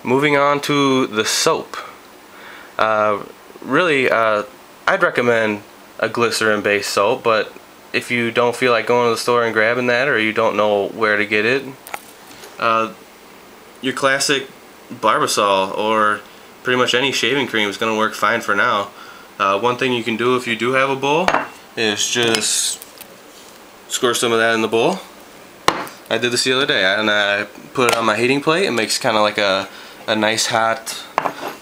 Moving on to the soap. Really, I'd recommend a glycerin-based soap, but if you don't feel like going to the store and grabbing that, or you don't know where to get it, your classic Barbasol or pretty much any shaving cream is going to work fine for now. One thing you can do if you do have a bowl is just squirt some of that in the bowl. I did this the other day, and I put it on my heating plate. It makes kind of like a nice hot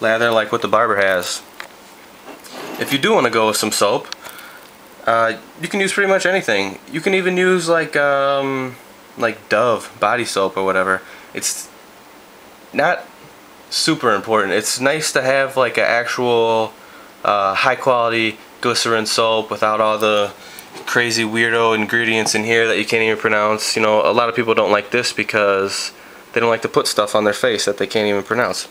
lather like what the barber has. If you do want to go with some soap, you can use pretty much anything. You can even use like Dove body soap or whatever. It's not super important. It's nice to have like an actual high quality glycerin soap without all the crazy weirdo ingredients in here that you can't even pronounce. You know, a lot of people don't like this because they don't like to put stuff on their face that they can't even pronounce.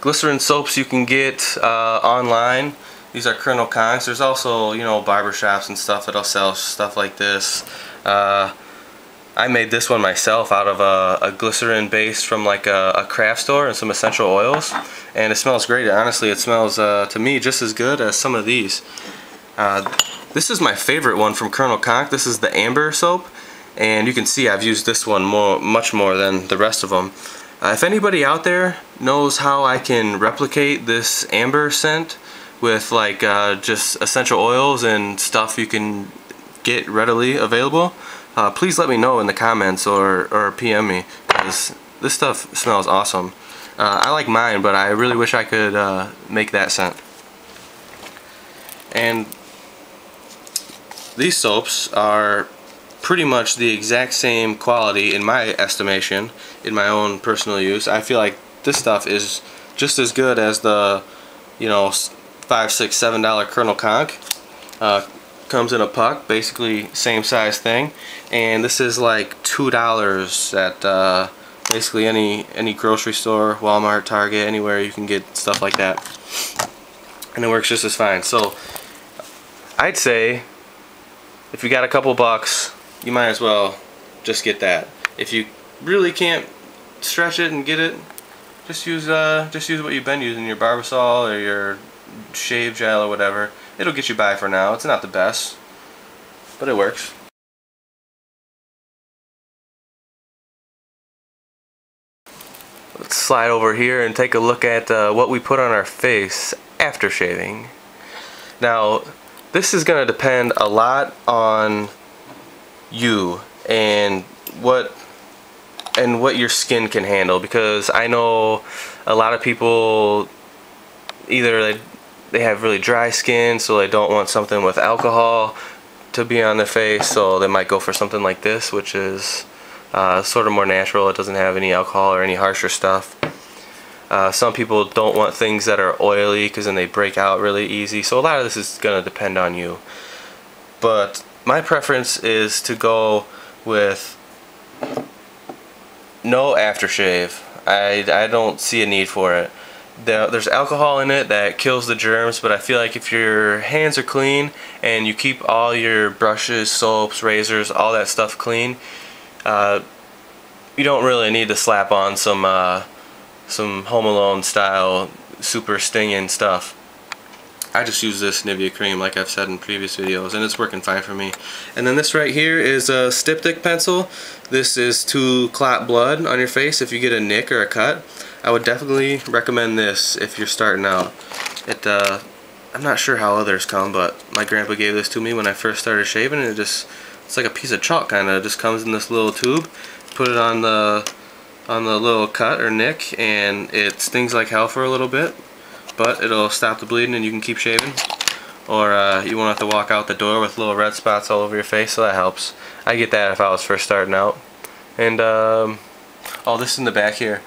Glycerin soaps you can get online. These are Colonel Conks. There's also, you know, barber shops and stuff that'll sell stuff like this. I made this one myself out of a glycerin base from like a craft store and some essential oils, and it smells great. Honestly, it smells to me just as good as some of these. This is my favorite one from Colonel Conk. This is the amber soap, and you can see I've used this one much more than the rest of them. If anybody out there knows how I can replicate this amber scent with like just essential oils and stuff you can get readily available, please let me know in the comments or PM me, because this stuff smells awesome. I like mine, but I really wish I could make that scent. And these soaps are pretty much the exact same quality in my estimation, in my own personal use. I feel like this stuff is just as good as the, you know, $5, $6, $7 Colonel Conk. Comes in a puck, basically same size thing, and this is like $2 at basically any grocery store, Walmart, Target, anywhere you can get stuff like that, and it works just as fine. So I'd say if you got a couple bucks, you might as well just get that. If you really can't stretch it and get it, just use what you've been using, your Barbasol or your shave gel or whatever. It'll get you by for now. It's not the best, but it works. Let's slide over here and take a look at what we put on our face after shaving. Now, this is going to depend a lot on you and what your skin can handle, because I know a lot of people either they have really dry skin, so they don't want something with alcohol to be on their face, so they might go for something like this, which is sort of more natural. It doesn't have any alcohol or any harsher stuff. Some people don't want things that are oily because then they break out really easy, so a lot of this is going to depend on you. But my preference is to go with no aftershave. I don't see a need for it. There's alcohol in it that kills the germs, but I feel like if your hands are clean and you keep all your brushes, soaps, razors, all that stuff clean, you don't really need to slap on some Home Alone style super stinging stuff. I just use this Nivea cream like I've said in previous videos, and it's working fine for me. And then this right here is a styptic pencil. This is to clot blood on your face if you get a nick or a cut. I would definitely recommend this if you're starting out. I'm not sure how others come, but my grandpa gave this to me when I first started shaving, and it's like a piece of chalk kind of. It just comes in this little tube. Put it on the little cut or nick, and it stings like hell for a little bit, but it'll stop the bleeding and you can keep shaving. Or you won't have to walk out the door with little red spots all over your face, so that helps. I get that if I was first starting out. And oh, this is in the back here.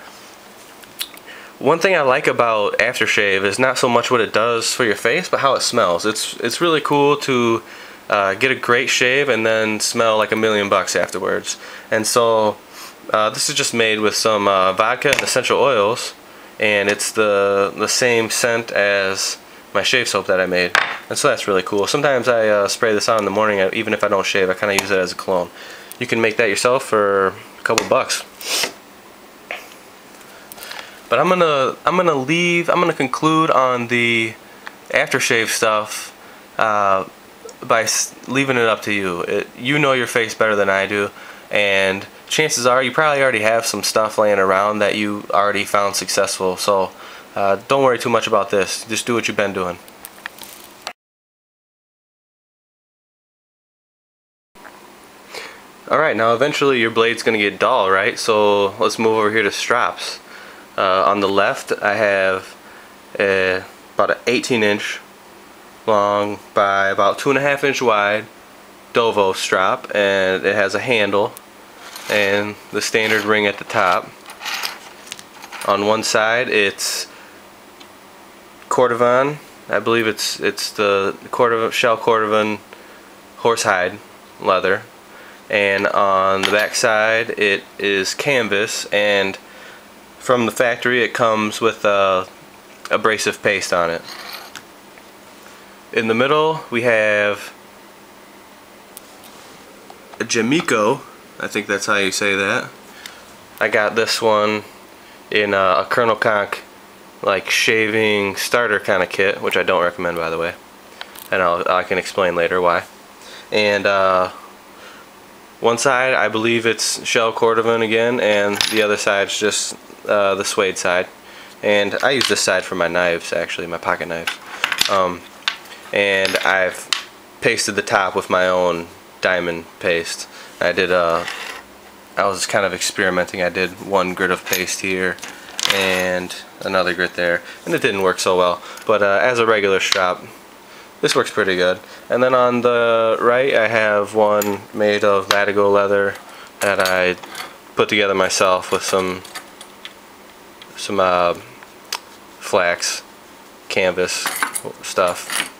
One thing I like about aftershave is not so much what it does for your face, but how it smells. It's really cool to get a great shave and then smell like $1,000,000 afterwards. And so this is just made with some vodka and essential oils, and it's the same scent as my shave soap that I made, and so that's really cool. Sometimes I spray this on in the morning, even if I don't shave. I kind of use it as a cologne. you can make that yourself for a couple bucks. But I'm gonna conclude on the aftershave stuff by leaving it up to you. You know your face better than I do, and chances are you probably already have some stuff laying around that you already found successful. So don't worry too much about this. Just do what you've been doing. Alright, now eventually your blade's going to get dull, right? So let's move over here to straps. On the left I have about an 18-inch long by about 2.5-inch wide Dovo strap, and it has a handle and the standard ring at the top. On one side it's Cordovan. I believe it's the shell Cordovan horsehide leather, and on the back side it is canvas, and from the factory it comes with abrasive paste on it. In the middle we have a Jamiko, I think that's how you say that. I got this one in a Colonel Conk like shaving starter kind of kit, which I don't recommend, by the way, and I can explain later why. And one side I believe it's shell Cordovan again, and the other side's just the suede side. And I use this side for my knives, actually, my pocket knives. And I've pasted the top with my own diamond paste. I was kind of experimenting. I did one grit of paste here and another grit there, and it didn't work so well. But as a regular strap, this works pretty good. And then on the right I have one made of Latigo leather that I put together myself with some flax canvas stuff.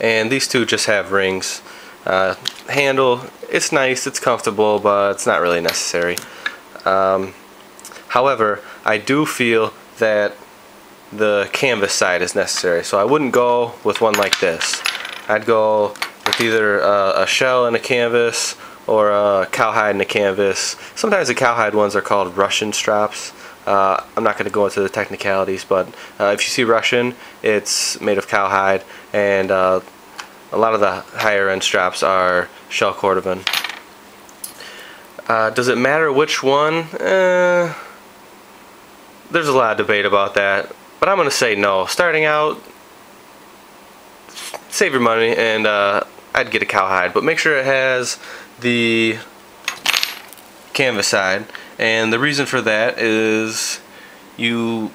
And these two just have rings. Handle, it's nice, it's comfortable, but it's not really necessary. However, I do feel that the canvas side is necessary, so I wouldn't go with one like this. I'd go with either a shell and a canvas or a cowhide and a canvas. Sometimes the cowhide ones are called Russian straps. I'm not going to go into the technicalities, but if you see Russian, it's made of cowhide, and a lot of the higher end straps are shell Cordovan. Does it matter which one? There's a lot of debate about that, but I'm going to say no. Starting out, save your money, and I'd get a cowhide, but make sure it has the canvas side. And the reason for that is you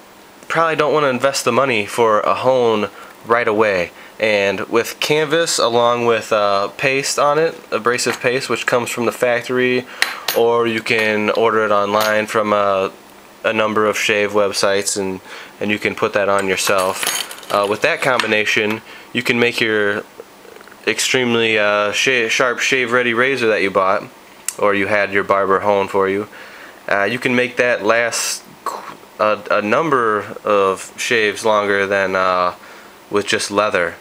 probably don't want to invest the money for a hone right away. And with canvas along with paste on it, abrasive paste, which comes from the factory, or you can order it online from a number of shave websites, and you can put that on yourself. With that combination, you can make your extremely sharp shave ready razor that you bought, or you had your barber hone for you. You can make that last a number of shaves longer than with just leather.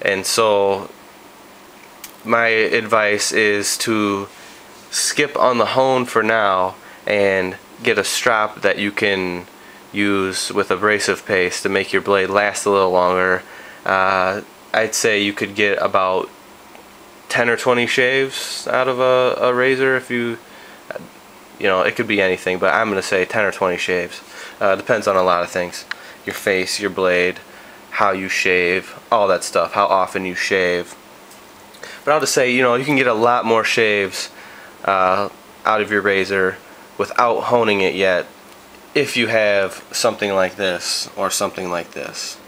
And so my advice is to skip on the hone for now and get a strap that you can use with abrasive paste to make your blade last a little longer. I'd say you could get about 10 or 20 shaves out of a razor if you know, it could be anything, but I'm going to say 10 or 20 shaves. Depends on a lot of things. Your face, your blade, how you shave, all that stuff, how often you shave. But I'll just say, you know, you can get a lot more shaves out of your razor without honing it yet if you have something like this or something like this.